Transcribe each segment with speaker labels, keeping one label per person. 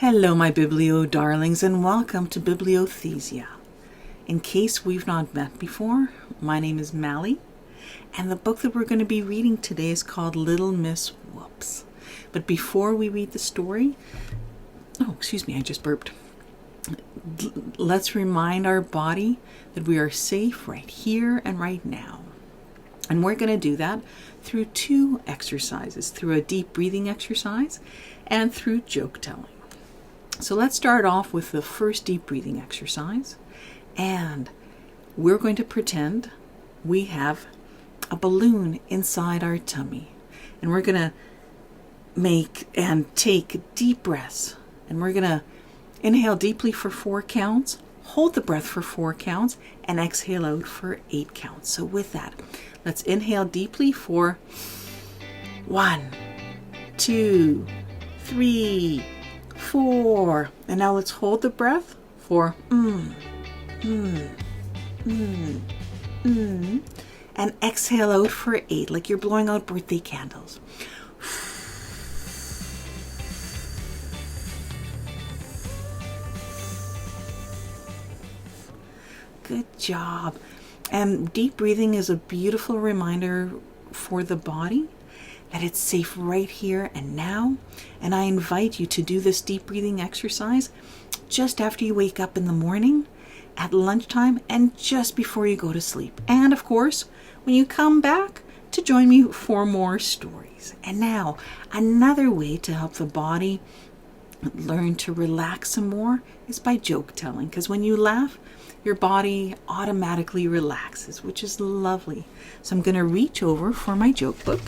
Speaker 1: Hello, my Biblio darlings, and welcome to Bibliothesia. In case we've not met before, my name is Mally, and the book that we're going to be reading today is called Little Miss Whoops. But before we read the story, I just burped. Let's remind our body that we are safe right here and right now. And we're going to do that through two exercises, through a deep breathing exercise and through joke telling. So let's start off with the first deep breathing exercise. And we're going to pretend we have a balloon inside our tummy. And we're going to make and take deep breaths. And we're going to inhale deeply for 4 counts, hold the breath for 4 counts, and exhale out for 8 counts. So with that, let's inhale deeply for 1, 2, 3, 4. And now let's hold the breath for and exhale out for 8, like you're blowing out birthday candles. Good job. And deep breathing is a beautiful reminder for the body that it's safe right here and now. And I invite you to do this deep breathing exercise just after you wake up in the morning, at lunchtime, and just before you go to sleep. And of course, when you come back to join me for more stories. And now, another way to help the body learn to relax some more is by joke telling. Because when you laugh, your body automatically relaxes, which is lovely. So I'm going to reach over for my joke book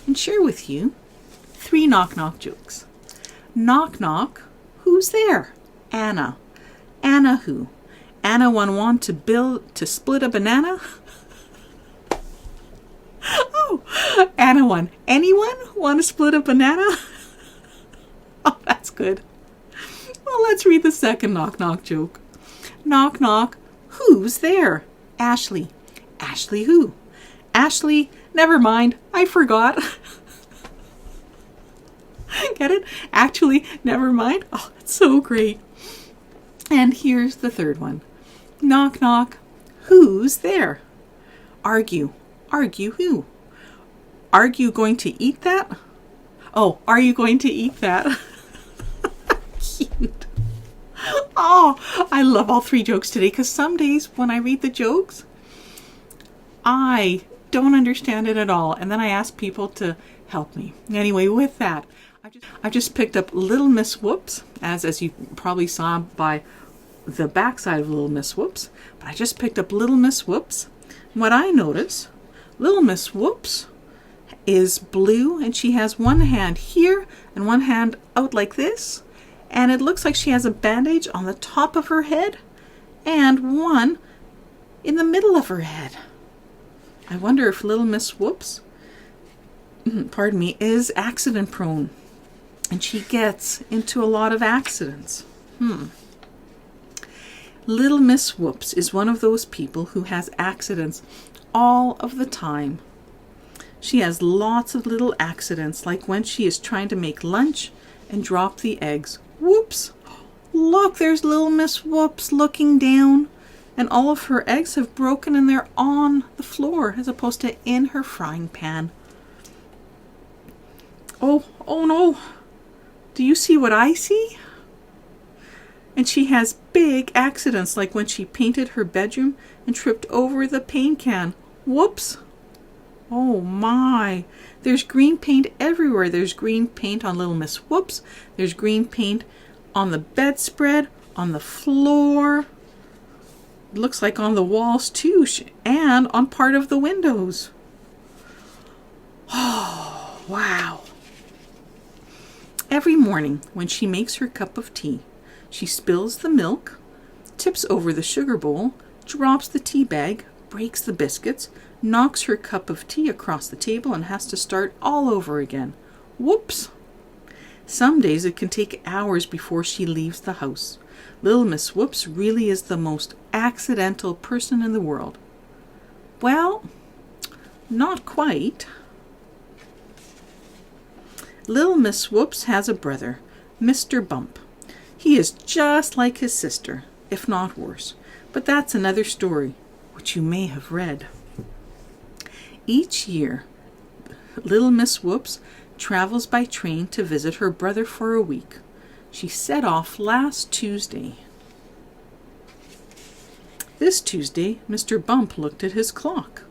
Speaker 1: and share with you 3 knock-knock jokes. Knock, knock. Who's there? Anna. Anna who? Anna want to split a banana? Oh, Anna one. Anyone want to split a banana? Oh, that's good. Well, let's read the second knock-knock joke. Knock, knock. Who's there? Ashley. Ashley who? Ashley, never mind. I forgot. Get it? Actually, never mind. Oh, that's so great. And here's the third one. Knock, knock. Who's there? Argue. Argue who? Are you going to eat that? Oh, are you going to eat that? Cute. Oh, I love all 3 jokes today because some days when I read the jokes, I don't understand it at all. And then I ask people to help me. Anyway, with that, I've just picked up Little Miss Whoops, as you probably saw by the backside of Little Miss Whoops. But I just picked up Little Miss Whoops. What I notice, Little Miss Whoops is blue, and she has one hand here and one hand out like this. And it looks like she has a bandage on the top of her head and one in the middle of her head. I wonder if Little Miss Whoops, is accident prone. And she gets into a lot of accidents. Little Miss Whoops is one of those people who has accidents all of the time. She has lots of little accidents, like when she is trying to make lunch and drop the eggs. Whoops! Look, there's Little Miss Whoops looking down, and all of her eggs have broken and they're on the floor as opposed to in her frying pan. Oh no! Do you see what I see? And she has big accidents, like when she painted her bedroom and tripped over the paint can. Whoops! Oh my! There's green paint everywhere. There's green paint on Little Miss Whoops. There's green paint on the bedspread, on the floor. It looks like on the walls too, and on part of the windows. Oh, wow. Every morning when she makes her cup of tea, she spills the milk, tips over the sugar bowl, drops the tea bag, breaks the biscuits, knocks her cup of tea across the table, and has to start all over again. Whoops! Some days it can take hours before she leaves the house. Little Miss Whoops really is the most accidental person in the world. Well, not quite. Little Miss Whoops has a brother, Mr. Bump. He is just like his sister, if not worse. But that's another story, which you may have read. Each year, little Miss Whoops travels by train to visit her brother for a week. She set off last Tuesday. This Tuesday, Mr. Bump looked at his clock,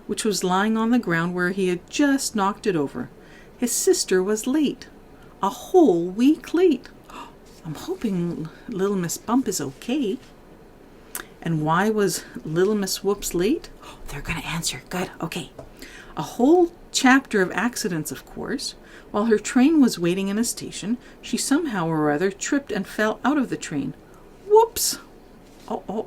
Speaker 1: which was lying on the ground where he had just knocked it over. His sister was late, a whole week late. I'm hoping little Miss Bump is okay. And why was little Miss Whoops late? Oh, they're going to answer. Good. Okay. A whole chapter of accidents, of course. While her train was waiting in a station, she somehow or other tripped and fell out of the train. Whoops! Oh.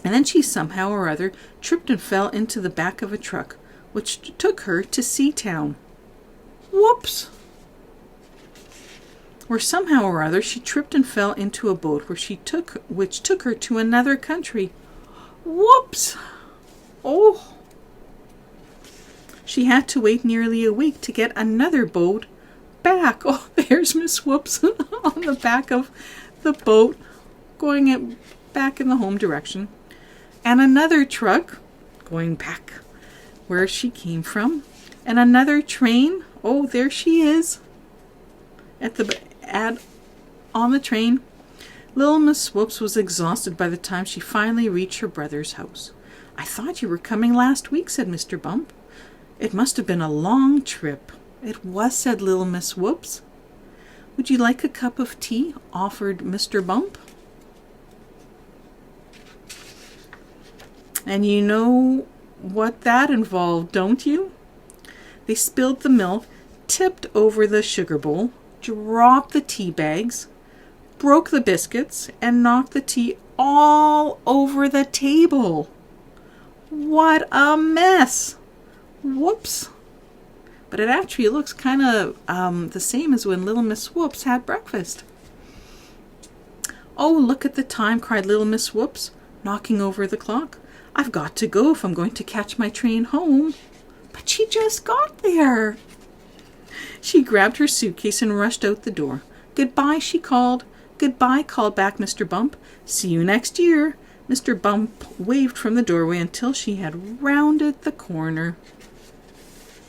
Speaker 1: And then she somehow or other tripped and fell into the back of a truck, which took her to Seatown. Whoops! Or somehow or other she tripped and fell into a boat which took her to another country. Whoops! Oh! She had to wait nearly a week to get another boat back. Oh, there's Miss Whoops on the back of the boat, going back in the home direction. And another truck going back where she came from. And another train. Oh, there she is on the train. Little Miss Whoops was exhausted by the time she finally reached her brother's house. I thought you were coming last week, said Mr. Bump. It must have been a long trip. It was, said little Miss Whoops. Would you like a cup of tea? Offered Mr. Bump. And you know what that involved, don't you? They spilled the milk, tipped over the sugar bowl, dropped the tea bags, broke the biscuits, and knocked the tea all over the table. What a mess! Whoops. But it actually looks kind of the same as when little Miss Whoops had breakfast. Oh, look at the time, cried little Miss Whoops, knocking over the clock. I've got to go if I'm going to catch my train home. But she just got there. She grabbed her suitcase and rushed out the door. Goodbye, she called. Goodbye, called back Mr. Bump. See you next year. Mr. Bump waved from the doorway until she had rounded the corner.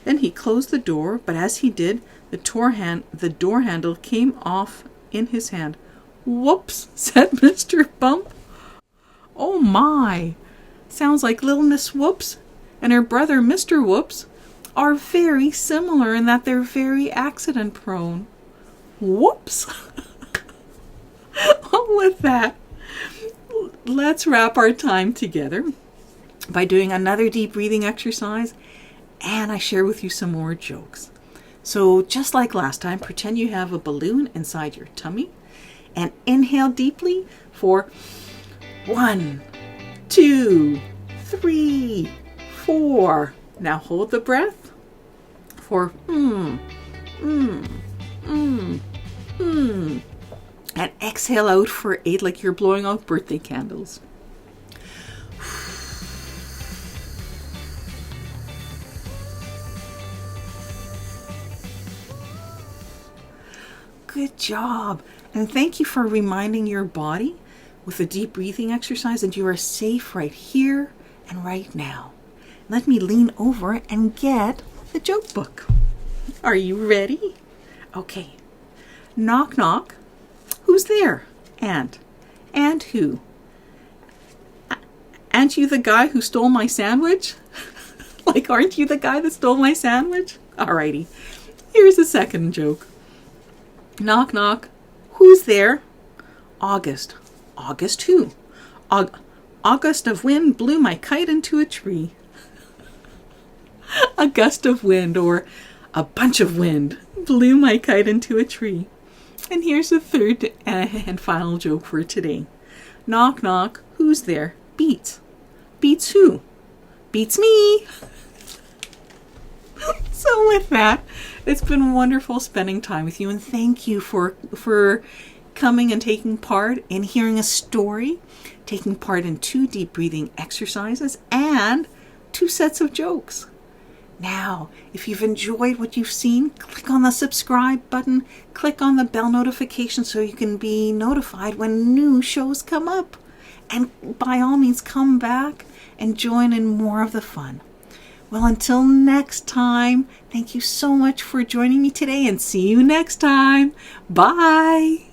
Speaker 1: Then he closed the door, but as he did, the door handle came off in his hand. Whoops, said Mr. Bump. Oh my! Sounds like little Miss Whoops and her brother Mr. Whoops are very similar in that they're very accident prone. Whoops! Well, with that, let's wrap our time together by doing another deep breathing exercise, and I share with you some more jokes. So just like last time, pretend you have a balloon inside your tummy and inhale deeply for 1, 2, 3, 4. Now hold the breath for and exhale out for 8 like you're blowing out birthday candles. Good job. And thank you for reminding your body with a deep breathing exercise that you are safe right here and right now. Let me lean over and get the joke book. Are you ready? Okay. Knock, knock. Who's there? Aunt. Aunt who? Aren't you the guy who stole my sandwich? Like, aren't you the guy that stole my sandwich? Alrighty. Here's a second joke. Knock, knock. Who's there? August. August who? A gust of wind blew my kite into a tree. A gust of wind, or a bunch of wind, blew my kite into a tree. And here's the third and final joke for today. Knock, knock. Who's there? Beats. Beats who? Beats me. So with that, it's been wonderful spending time with you, and thank you for coming and taking part in hearing a story, taking part in 2 deep breathing exercises, and 2 sets of jokes. Now, if you've enjoyed what you've seen, click on the subscribe button, click on the bell notification so you can be notified when new shows come up. And by all means, come back and join in more of the fun. Well, until next time, thank you so much for joining me today, and see you next time. Bye.